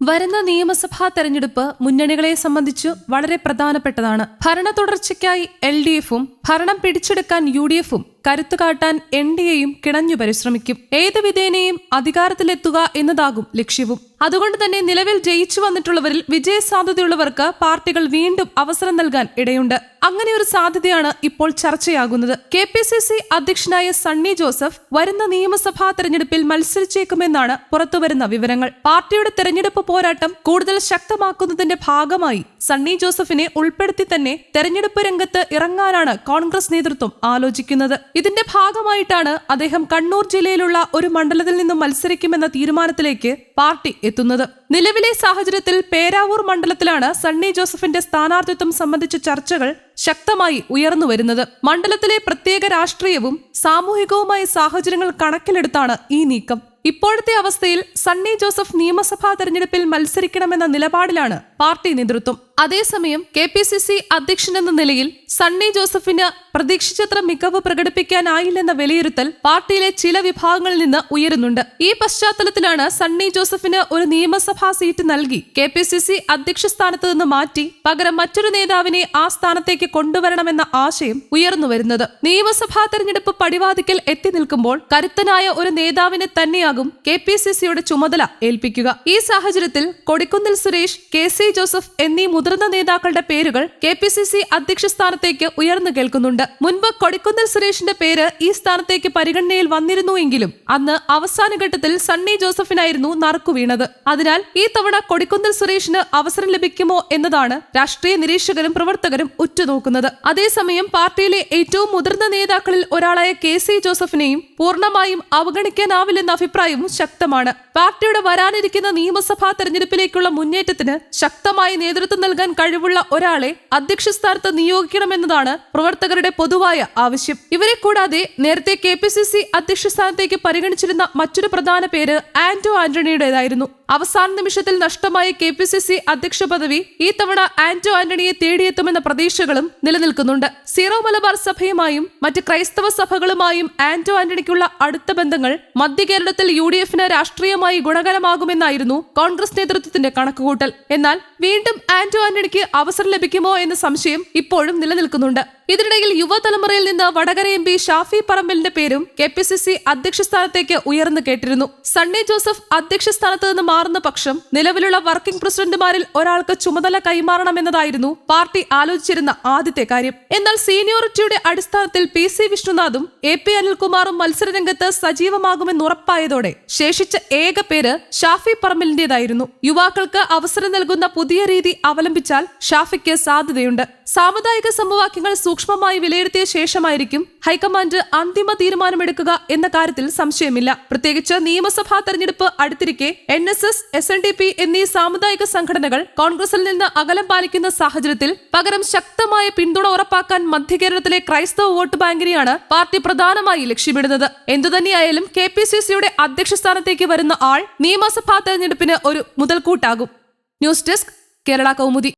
വരുന്ന നിയമസഭാ തെരഞ്ഞെടുപ്പ് മുന്നണികളെ സംബന്ധിച്ച് വളരെ പ്രധാനപ്പെട്ടതാണ്. ഭരണ തുടർച്ചയ്ക്കായി LDFും ഭരണം പിടിച്ചെടുക്കാൻ UDFും കരുത്തുകാട്ടാൻ NDAയും കിണഞ്ഞു പരിശ്രമിക്കും. ഏത് വിധേനയും അധികാരത്തിലെത്തുക എന്നതാകും ലക്ഷ്യവും. അതുകൊണ്ട് തന്നെ നിലവിൽ ജയിച്ചു വന്നിട്ടുള്ളവരിൽ വിജയസാധ്യതയുള്ളവർക്ക് പാർട്ടികൾ വീണ്ടും അവസരം നൽകാൻ ഇടയുണ്ട്. അങ്ങനെ ഒരു സാധ്യതയാണ് ഇപ്പോൾ ചർച്ചയാകുന്നത്. KPCC അധ്യക്ഷനായ സണ്ണി ജോസഫ് വരുന്ന നിയമസഭാ തെരഞ്ഞെടുപ്പിൽ മത്സരിച്ചേക്കുമെന്നാണ് പുറത്തുവരുന്ന വിവരങ്ങൾ. പാർട്ടിയുടെ തെരഞ്ഞെടുപ്പ് പോരാട്ടം കൂടുതൽ ശക്തമാക്കുന്നതിന്റെ ഭാഗമായി സണ്ണി ജോസഫിനെ ഉൾപ്പെടുത്തി തന്നെ തെരഞ്ഞെടുപ്പ് രംഗത്ത് ഇറങ്ങാനാണ് കോൺഗ്രസ് നേതൃത്വം ആലോചിക്കുന്നത്. ഇതിന്റെ ഭാഗമായിട്ടാണ് അദ്ദേഹം കണ്ണൂർ ജില്ലയിലുള്ള ഒരു മണ്ഡലത്തിൽ നിന്നും മത്സരിക്കുമെന്ന തീരുമാനത്തിലേക്ക് പാർട്ടി എത്തുന്നത്. നിലവിലെ സാഹചര്യത്തിൽ പേരാവൂർ മണ്ഡലത്തിലാണ് സണ്ണി ജോസഫിന്റെ സ്ഥാനാർത്ഥിത്വം സംബന്ധിച്ച ചർച്ചകൾ ശക്തമായി ഉയർന്നുവരുന്നത്. മണ്ഡലത്തിലെ പ്രത്യേക രാഷ്ട്രീയവും സാമൂഹികവുമായ സാഹചര്യങ്ങൾ കണക്കിലെടുത്താണ് ഈ നീക്കം. ഇപ്പോഴത്തെ അവസ്ഥയിൽ സണ്ണി ജോസഫ് നിയമസഭാ തെരഞ്ഞെടുപ്പിൽ മത്സരിക്കണമെന്ന നിലപാടിലാണ് പാർട്ടി നേതൃത്വം. അതേസമയം KPCC അധ്യക്ഷൻ എന്ന നിലയിൽ സണ്ണി ജോസഫിന് പ്രതീക്ഷിച്ചത്ര മികവ് പ്രകടിപ്പിക്കാനായില്ലെന്ന വിലയിരുത്തൽ പാർട്ടിയിലെ ചില വിഭാഗങ്ങളിൽ നിന്ന് ഉയരുന്നുണ്ട്. ഈ പശ്ചാത്തലത്തിലാണ് സണ്ണി ജോസഫിന് ഒരു നിയമസഭാ സീറ്റ് നൽകി KPCC അധ്യക്ഷ സ്ഥാനത്ത് നിന്ന് മാറ്റി പകരം മറ്റൊരു നേതാവിനെ ആ സ്ഥാനത്തേക്ക് കൊണ്ടുവരണമെന്ന ആശയം ഉയർന്നുവരുന്നത്. നിയമസഭാ തെരഞ്ഞെടുപ്പ് പടിവാതിക്കൽ എത്തി നിൽക്കുമ്പോൾ കരുത്തനായ ഒരു നേതാവിനെ തന്നെയാകും KPCCയുടെ ചുമതല ഏൽപ്പിക്കുക. ഈ സാഹചര്യത്തിൽ കൊടിക്കുന്നിൽ സുരേഷ്, KC ജോസഫ് എന്നീ മുതിർന്ന നേതാക്കളുടെ പേരുകൾ KPCC അധ്യക്ഷ സ്ഥാനത്തേക്ക് ഉയർന്നു കേൾക്കുന്നുണ്ട്. മുൻപ് കൊടിക്കുന്നിൽ സുരേഷിന്റെ പേര് ഈ സ്ഥാനത്തേക്ക് പരിഗണനയിൽ വന്നിരുന്നുവെങ്കിലും അന്ന് അവസാന ഘട്ടത്തിൽ സണ്ണി ജോസഫിനായിരുന്നു നറുക്കു വീണത്. അതിനാൽ ഈ തവണ കൊടിക്കുന്നിൽ സുരേഷിന് അവസരം ലഭിക്കുമോ എന്നതാണ് രാഷ്ട്രീയ നിരീക്ഷകരും പ്രവർത്തകരും ഉറ്റുനോക്കുന്നത്. അതേസമയം പാർട്ടിയിലെ ഏറ്റവും മുതിർന്ന നേതാക്കളിൽ ഒരാളായ KC ജോസഫിനെയും പൂർണ്ണമായും അവഗണിക്കാനാവില്ലെന്ന അഭിപ്രായവും ശക്തമാണ്. പാർട്ടിയുടെ വരാനിരിക്കുന്ന നിയമസഭാ തെരഞ്ഞെടുപ്പിലേക്കുള്ള മുന്നേറ്റത്തിന് ശക്തമായി നേതൃത്വം നൽകാൻ കഴിവുള്ള ഒരാളെ അധ്യക്ഷ സ്ഥാനത്ത് നിയോഗിക്കണമെന്നതാണ് പ്രവർത്തകരുടെ പൊതുവായ ആവശ്യം. ഇവരെ കൂടാതെ നേരത്തെ KPCC അധ്യക്ഷ സ്ഥാനത്തേക്ക് പരിഗണിച്ചിരുന്ന മറ്റൊരു പ്രധാന പേര് ആന്റോ ആന്റണിയുടേതായിരുന്നു. അവസാന നിമിഷത്തിൽ നഷ്ടമായ KPCC അധ്യക്ഷ പദവി ഈ തവണ ആന്റോ ആന്റണിയെ തേടിയെത്തുമെന്ന പ്രതീക്ഷകളും നിലനിൽക്കുന്നുണ്ട്. സീറോ മലബാർ സഭയുമായും മറ്റ് ക്രൈസ്തവ സഭകളുമായും ആന്റോ ആന്റണിക്കുള്ള അടുത്ത ബന്ധങ്ങൾ മധ്യ കേരളത്തിൽ UDFന് രാഷ്ട്രീയമായി ഗുണകരമാകുമെന്നായിരുന്നു കോൺഗ്രസ് നേതൃത്വത്തിന്റെ കണക്കുകൂട്ടൽ. എന്നാൽ വീണ്ടും ആന്റോ ആന്റണിക്ക് അവസരം ലഭിക്കുമോ എന്ന സംശയം ഇപ്പോഴും നിലനിൽക്കുന്നുണ്ട്. ഇതിനിടയിൽ യുവതലമുറയിൽ നിന്ന് വടകര MP ഷാഫി പറമ്പലിന്റെ പേരും KPCC അധ്യക്ഷ സ്ഥാനത്തേക്ക് ഉയർന്നു കേട്ടിരുന്നു. സണ്ണി ജോസഫ് അധ്യക്ഷ സ്ഥാനത്ത് നിന്ന് മാറുന്ന പക്ഷം നിലവിലുള്ള വർക്കിംഗ് പ്രസിഡന്റുമാരിൽ ഒരാൾക്ക് ചുമതല കൈമാറണമെന്നതായിരുന്നു പാർട്ടി ആലോചിച്ചിരുന്ന ആദ്യത്തെ കാര്യം. എന്നാൽ സീനിയോറിറ്റിയുടെ അടിസ്ഥാനത്തിൽ PC വിഷ്ണുനാഥും AP അനിൽകുമാറും മത്സരരംഗത്ത് സജീവമാകുമെന്നുറപ്പായതോടെ ശേഷിച്ച ഏക പേര് ഷാഫി പറമ്പലിന്റേതായിരുന്നു. യുവാക്കൾക്ക് അവസരം നൽകുന്ന പുതിയ രീതി അവലംബിച്ചാൽ ഷാഫിക്ക് സാധ്യതയുണ്ട്. സാമുദായിക സമവാക്യങ്ങൾ സൂക്ഷ്മമായി വിലയിരുത്തിയ ശേഷമായിരിക്കും ഹൈക്കമാൻഡ് അന്തിമ തീരുമാനമെടുക്കുക എന്ന കാര്യത്തിൽ സംശയമില്ല. പ്രത്യേകിച്ച് നിയമസഭാ തെരഞ്ഞെടുപ്പ് അടുത്തിരിക്കെ NSS, SNDP എന്നീ സാമുദായിക സംഘടനകൾ കോൺഗ്രസിൽ നിന്ന് അകലം പാലിക്കുന്ന സാഹചര്യത്തിൽ പകരം ശക്തമായ പിന്തുണ ഉറപ്പാക്കാൻ മധ്യകേരളത്തിലെ ക്രൈസ്തവ വോട്ട് ബാങ്കിനെയാണ് പാർട്ടി പ്രധാനമായി ലക്ഷ്യമിടുന്നത്. എന്തുതന്നെയായാലും KPCCയുടെ അധ്യക്ഷ സ്ഥാനത്തേക്ക് വരുന്ന ആൾ നിയമസഭാ തെരഞ്ഞെടുപ്പിന് ഒരു മുതൽക്കൂട്ടാകും. News desk, Kerala Kaumudi.